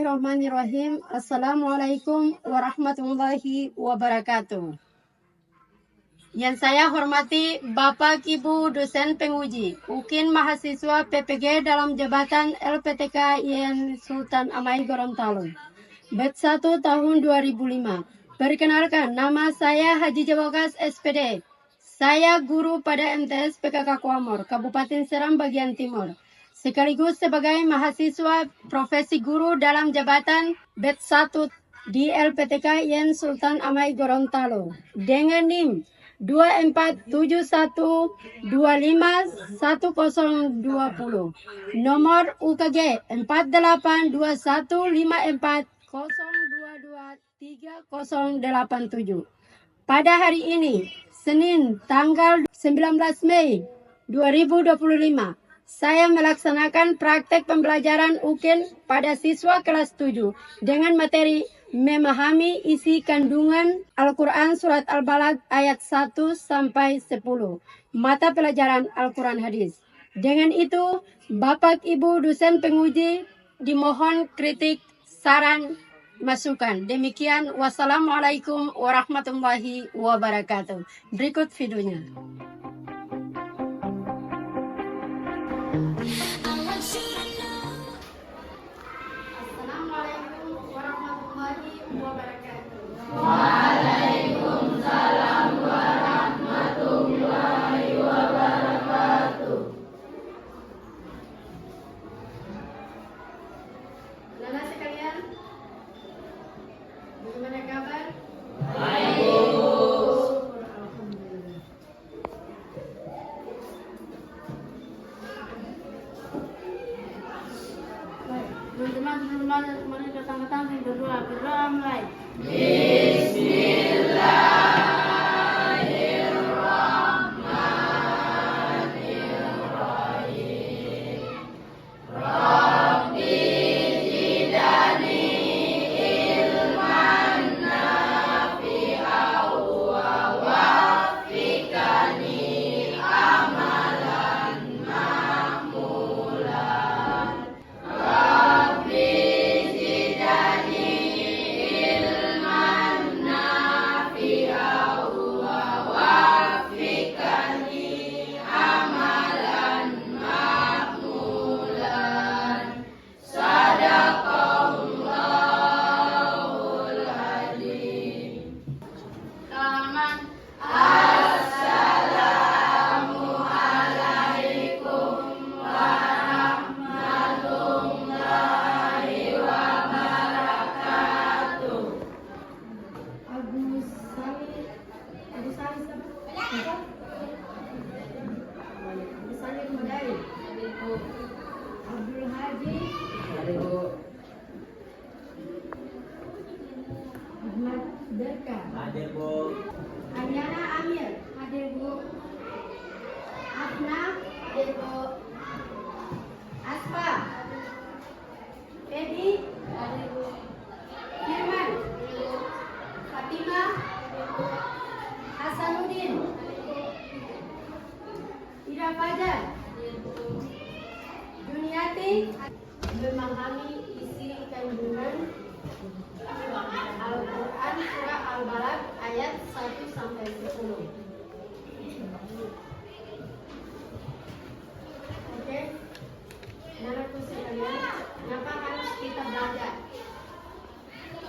Bismillahirrahmanirrahim. Assalamualaikum warahmatullahi wabarakatuh. Yang saya hormati Bapak Ibu dosen penguji, UKIN mahasiswa PPG dalam jabatan LPTK IAIN Sultan Amai Gorontalo. Batch 1 tahun 2005. Perkenalkan, nama saya Haji Jawagas SPD. Saya guru pada MTS PKK Kuamor, Kabupaten Seram bagian Timur. Sekaligus sebagai mahasiswa profesi guru dalam jabatan Batch 1 di LPTK IAIN Sultan Amai Gorontalo dengan NIM 2471251020, nomor UKG 48215402230087. Pada hari ini, Senin tanggal 19 Mei 2025, saya melaksanakan praktek pembelajaran UKIN pada siswa kelas 7 dengan materi memahami isi kandungan Al-Quran Surat Al-Balad ayat 1 sampai 10, mata pelajaran Al-Quran Hadis. Dengan itu, Bapak Ibu dosen penguji dimohon kritik, saran, masukan. Demikian, wassalamualaikum warahmatullahi wabarakatuh. Berikut videonya. Assalamualaikum warahmatullahi wabarakatuh. Waalaikumsalam warahmatullahi wabarakatuh. Anak-anak sekalian, bagaimana kabar? Baik, Bu. Alhamdulillah. Baik, teman-teman sebelum datang berdoa mulai. Bismillahirrahmanirrahim. Rabbi zidni ilman nafi'an wa waffiqni amalan ma'mulan. Rabbi zidni ilman nafi'an wa waffiqni amalan ma'mulan. Sadaqallahul adzim. Salaman. Assalamualaikum warahmatullahi wabarakatuh. Agus Salim siapa? Agus Salim Madari. Abdul Haji. Ahmad Derka. Hadir, Bu. Anyana Amir. Hadir, Bu. Afna. Hadir, Bu. Aspa. Fedi. Hadir, Bu. Firman. Fatimah. Hasanuddin. Ira Fajar. Juniati. Memahami isi kandungan Al-Quran Surah Al-Balad ayat 1 sampai 10. Oke. Anak-anakku sekalian, kenapa harus kita belajar?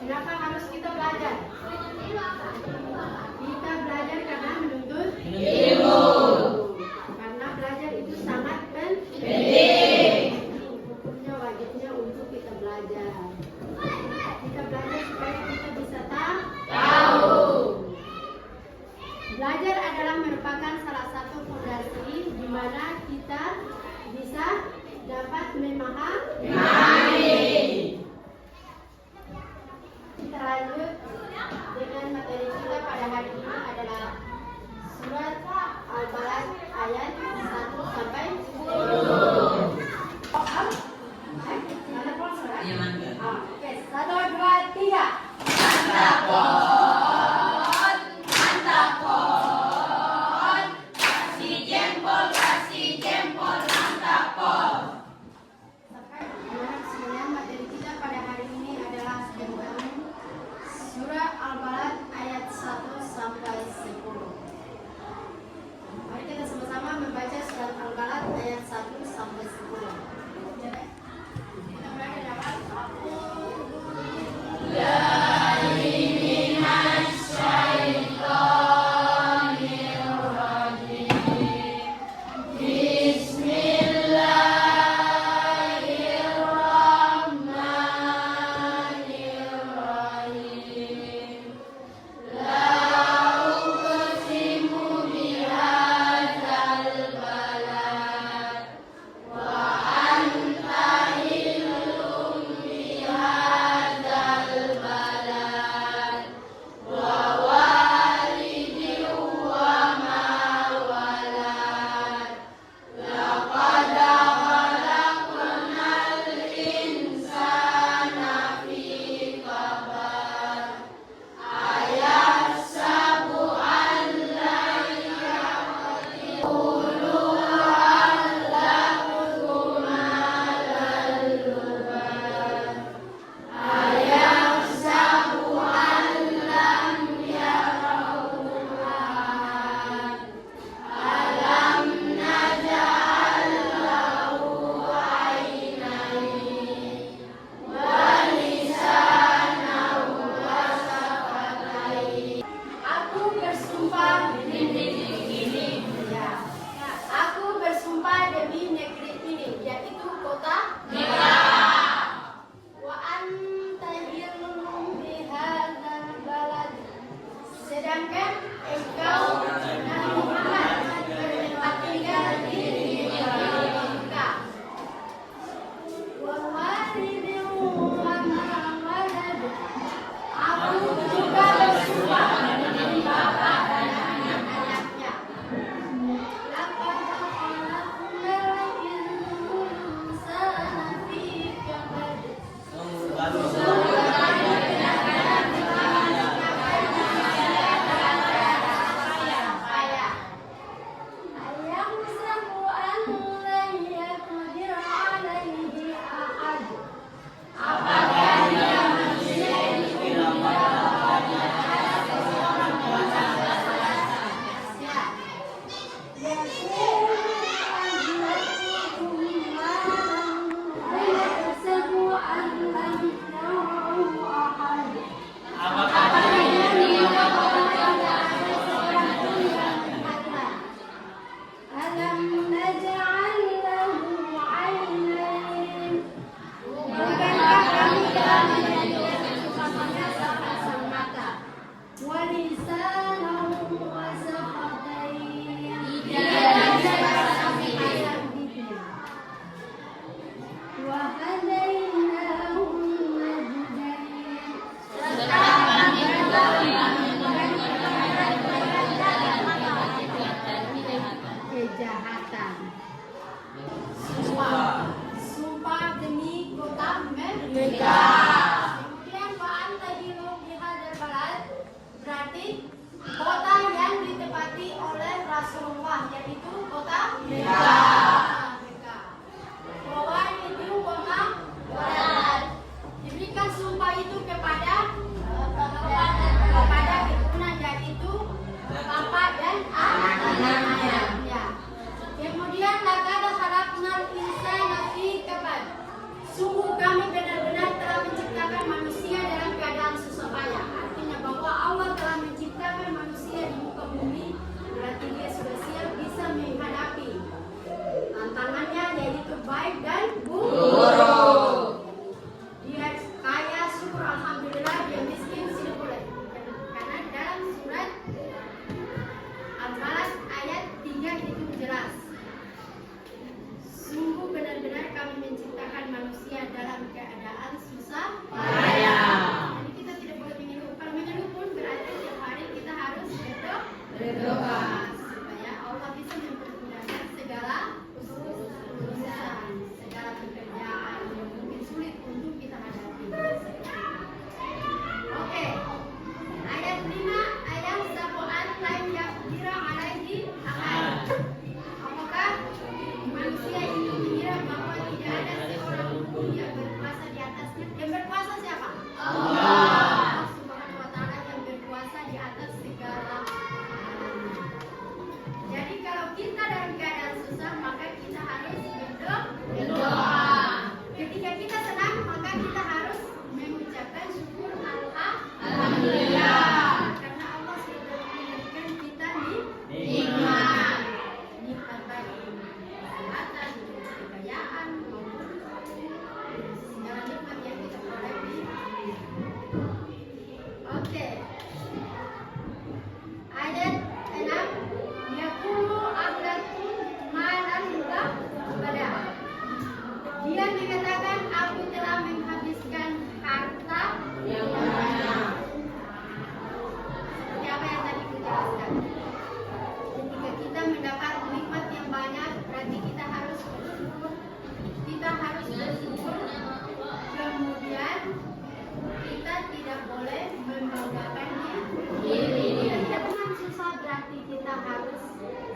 Kenapa harus kita belajar? Kita belajar karena menuntut Ilmu. Karena belajar itu sangat Penting. Hukumnya wajibnya untuk kita belajar. Kita belajar supaya kita bisa Tahu. Belajar adalah merupakan salah satu fondasi di mana kita bisa dapat memahami. Kita lanjut dengan materi kita pada hari ini adalah surat Al-Balad ayat 1 sampai 10. Mana ponsel? Iya, Mangga. Oke, 1, 2, 3. Mantapon, mantapon. Kasih jempol, mantapon. Anak-anak sekalian, materi kita pada hari ini Kejahatan. Sumpah demi kota Merdeka. Kemudian Anta Hilum di Hadar Barat berarti kota yang ditempati oleh Rasulullah, yaitu kota Mekah. Bahwa itu kota Barat. Diberikan sumpah itu kepada keturunan, yaitu bapak dan anaknya. Ya. Kemudian laqad khalaqnal insana fi kabad. Sungguh kami benar-benar telah menciptakan manusia dalam keadaan susah payah. Artinya bahwa Allah telah menciptakan manusia di muka bumi, berarti dia sudah siap bisa menghadapi tantangannya, yaitu baik dan buruk. Dia kaya, syukur alhamdulillah, dia miskin tidak boleh. Karena dalam surat Al-Balad ayat 3 itu jelas. Sungguh benar-benar kami menciptakan manusia dalam keadaan susah payah. Jadi kita tidak boleh mengeluh. Kalau mengeluh pun berarti setiap hari kita harus berdoa supaya Allah bisa mempermudahkan segala urusan, segala pekerjaan yang mungkin sulit untuk kita hadapi. Oke. Ayat 5, ayat sabu'an lain yakdira alaihi ahad. Apakah manusia itu mengira bahwa tidak ada seorang pun yang berkuasa di atasnya? Yang berkuasa siapa? Allah Subhanahu wa ta'ala yang berkuasa di atas segala. Jadi kalau kita dalam keadaan susah, maka kita harus berdoa. Ketika kita senang, maka kita harus mengucapkan syukur alhamdulillah. Karena Allah sudah memberikan kita nikmat baik kesehatan, kekayaan, segala nikmat yang kita peroleh. Oke. Ayat 6, yaqulu ahlaktu malan pada. Dia dikatakan aku telah menghabiskan harta yang banyak. Seperti apa yang tadi kita jelaskan. Ketika kita mendapat nikmat yang banyak, berarti kita harus bersyukur. Kita harus bersyukur. Kemudian kita tidak boleh membanggakannya diri. Ketika teman susah, berarti kita harus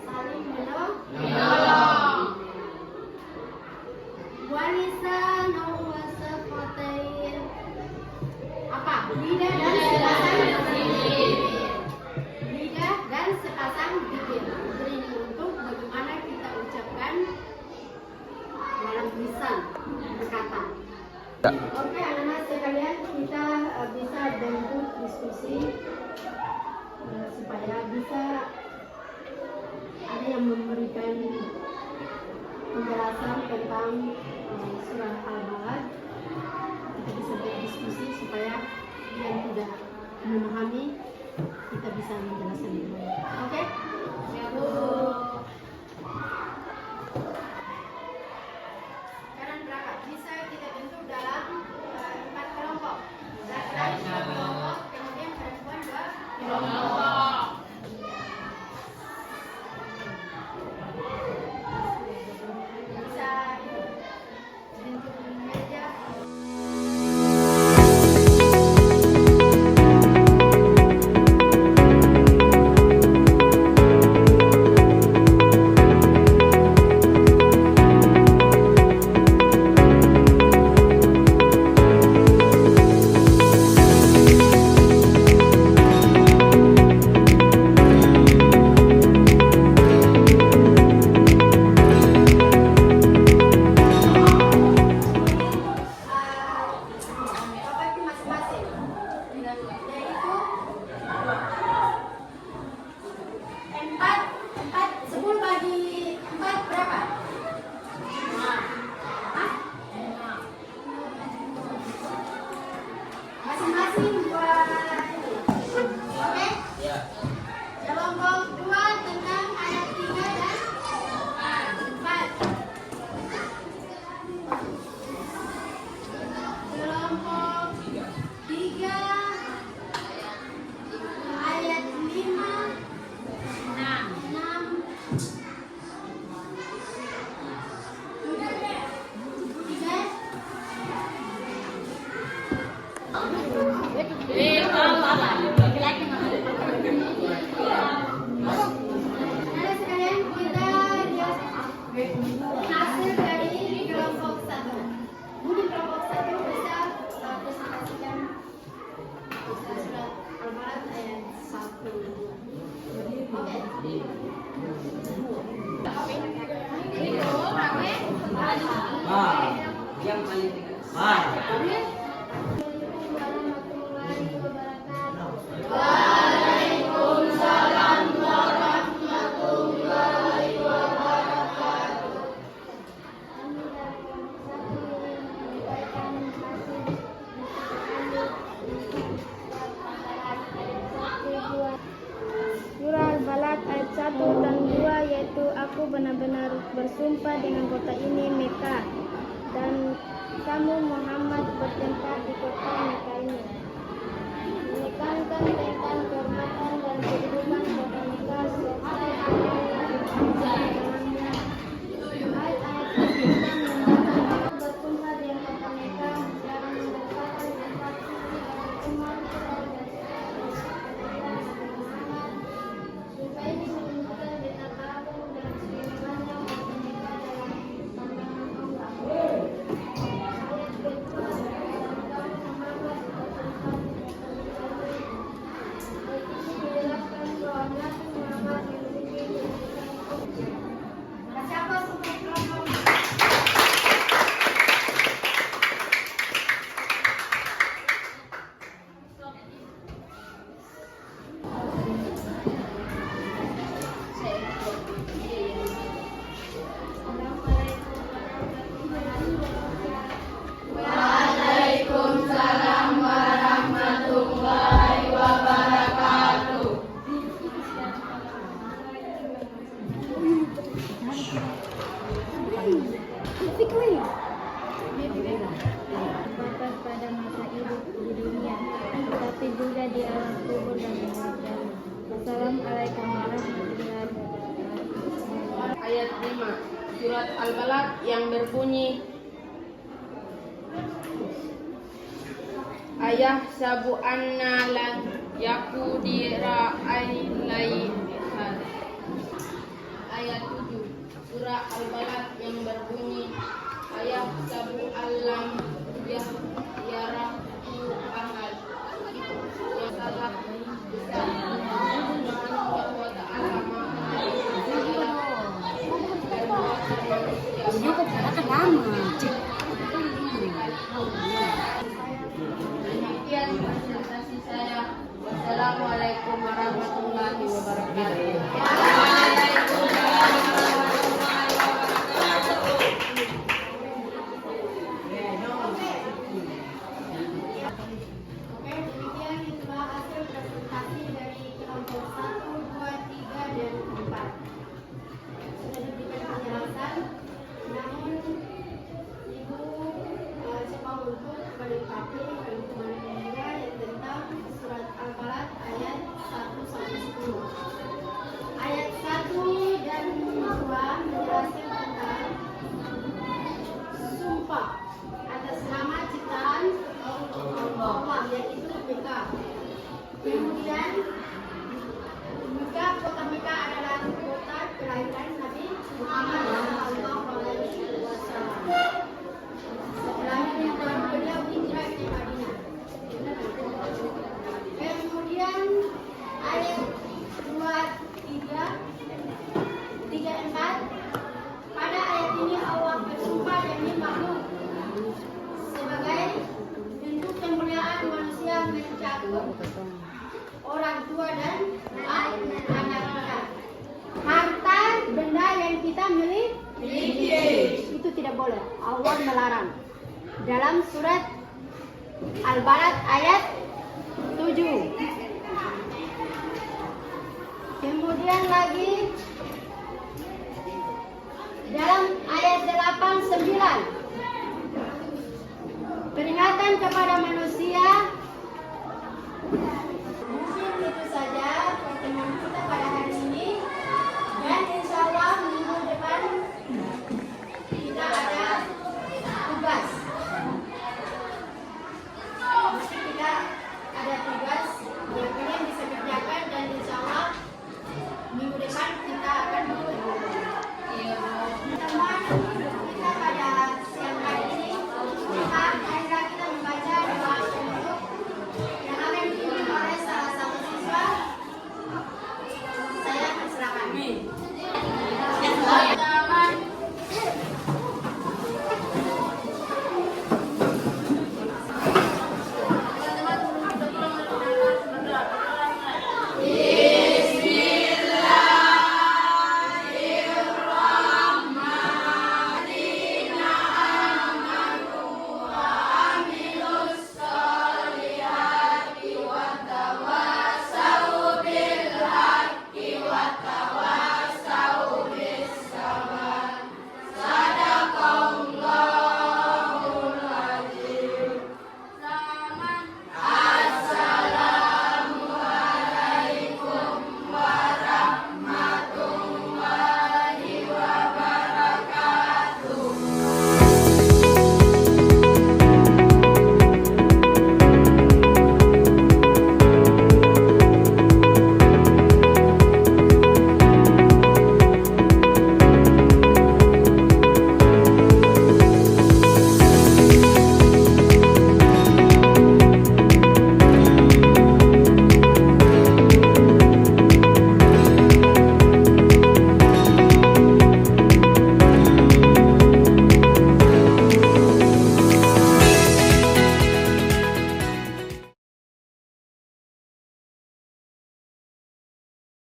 saling menolong. Walisan wasafatain. Apa? Lidah dan sepasang bibir. Lidah dan sepasang bibir. Ini untuk bagaimana kita ucapkan dalam lisan berkata. Oke, anak-anak sekalian, kita bisa bentuk diskusi supaya bisa ada yang memberikan penjelasan tentang surah Al-Balad. Kita bisa berdiskusi supaya yang tidak memahami kita bisa menjelaskan itu. Oke? Ya, Bu. Sekarang berapa? Bisa kita bentuk dalam 4 kelompok. Laki-laki 2 kelompok, kemudian perempuan 2 kelompok. Bisa bentuk meja. 10 bagi 4 berapa? Hah? Masing-masing buat ini. Oke? Kelompok 2 tentang ayat 3 dan 4. Kelompok 3 ayat 5, 6, 3. Sekalian kita lihat hasil dari kelompok 1. Bunyi kelompok 1 bisa presentasikan surat Al-Balad ayat 1. Oke. Yang paling Surah Al-Balad ayat 1 dan 2, yaitu aku benar-benar bersumpah dengan kota ini Mekah, dan kamu Muhammad bertempat di kota Mekah ini, menekankan tentang kehormatan dan kedudukan kota Mekah serta amal yang dalamnya. Ayat-ayat ini juga menunjukkan bersumpah dengan kota Mekah dan merupakan tempat suci bagi umat supaya ini menunjukkan betapa agung dan istimewanya kota Mekah dalam pandangan Allah. Ayat kedua, dan kamu Muhammad bertempat di kota Mekah ini. Ayat ini menjelaskan bahwa Nabi Muhammad memiliki kedudukan khusus. Siapa untuk kelompok? Waalaikumsalam warahmatullahi wabarakatuh. Terbatas pada masa hidup di dunia, tetapi juga di alam kubur dan di akhirat. Wassalamualaikum warahmatullahi wabarakatuh. Ayat 5 Surat Al-Balad yang berbunyi, Ayah sabu anna la yakudira ailaihan. Ayat 7 Surah Al-Balad yang berbunyi, Ayah sabu alam yarahu ahad. Yang salah besar Subhanahu wa ta'ala maha Demikian presentasi saya. Wassalamualaikum warahmatullahi wabarakatuh. Oke, demikian itulah hasil presentasi dari kelompok 1, 2, 3, dan 4. Sudah diberikan penjelasan, namun Ibu coba untuk melengkapi kehidupan yang tentang surat Al-Balad ayat 1 sampai 10. Ayat 1 dan 2 menjelaskan tentang sumpah atas nama ciptaan Allah, yaitu Mekah. Kemudian Mekah, kota Mekah adalah kota kelahiran Nabi Muhammad SAW. Setelahnya beliau hijrah ke Madinah. Kemudian ayat 2, 3, 4. Pada ayat ini Allah bersumpah demi makhluk sebagai bentuk kemuliaan manusia mencakup orang tua dan anak-anak, harta kita miliki. Itu tidak boleh. Allah melarang. Dalam surat Al-Balad ayat 7. Kemudian lagi